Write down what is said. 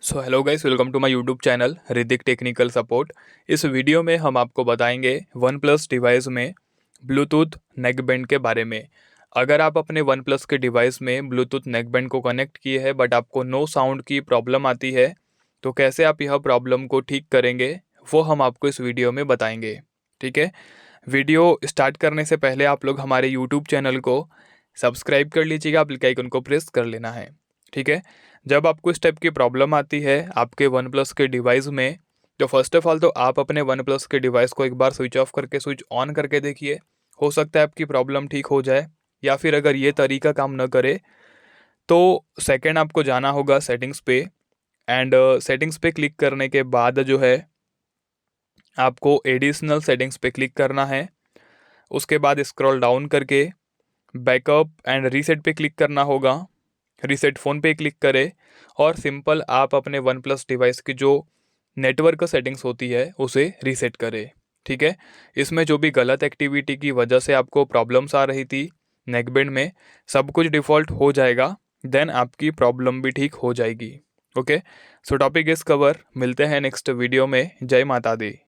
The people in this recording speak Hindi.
So hello guys, welcome to my YouTube channel Hritik technical support. इस वीडियो में हम आपको बताएंगे वन प्लस डिवाइस में ब्लूटूथ नेक बैंड के बारे में। अगर आप अपने वन प्लस के डिवाइस में ब्लूटूथ नेक बैंड को कनेक्ट किए हैं बट आपको नो साउंड की प्रॉब्लम आती है, तो कैसे आप यह प्रॉब्लम को ठीक करेंगे वो हम आपको इस वीडियो में बताएंगे। ठीक है, वीडियो स्टार्ट करने से पहले आप लोग हमारे यूट्यूब चैनल को सब्सक्राइब कर लीजिएगा, बेल के आइकन को प्रेस कर लेना है। ठीक है, जब आपको इस टाइप की प्रॉब्लम आती है आपके वन प्लस के डिवाइस में, तो फर्स्ट ऑफ ऑल तो आप अपने वन प्लस के डिवाइस को एक बार स्विच ऑफ करके स्विच ऑन करके देखिए। हो सकता है आपकी प्रॉब्लम ठीक हो जाए, या फिर अगर ये तरीका काम न करे तो सेकंड आपको जाना होगा सेटिंग्स पे। एंड सेटिंग्स पे क्लिक करने के बाद जो है आपको एडिशनल सेटिंग्स पे क्लिक करना है। उसके बाद स्क्रॉल डाउन करके बैकअप एंड रीसेट पे क्लिक करना होगा। रीसेट फ़ोन पे क्लिक करें और सिंपल आप अपने वन प्लस डिवाइस की जो नेटवर्क सेटिंग्स होती है उसे रीसेट करें। ठीक है, इसमें जो भी गलत एक्टिविटी की वजह से आपको प्रॉब्लम्स आ रही थी नेकबैंड में, सब कुछ डिफ़ॉल्ट हो जाएगा। देन आपकी प्रॉब्लम भी ठीक हो जाएगी। ओके, सो टॉपिक इस कवर। मिलते हैं नेक्स्ट वीडियो में। जय माता दी।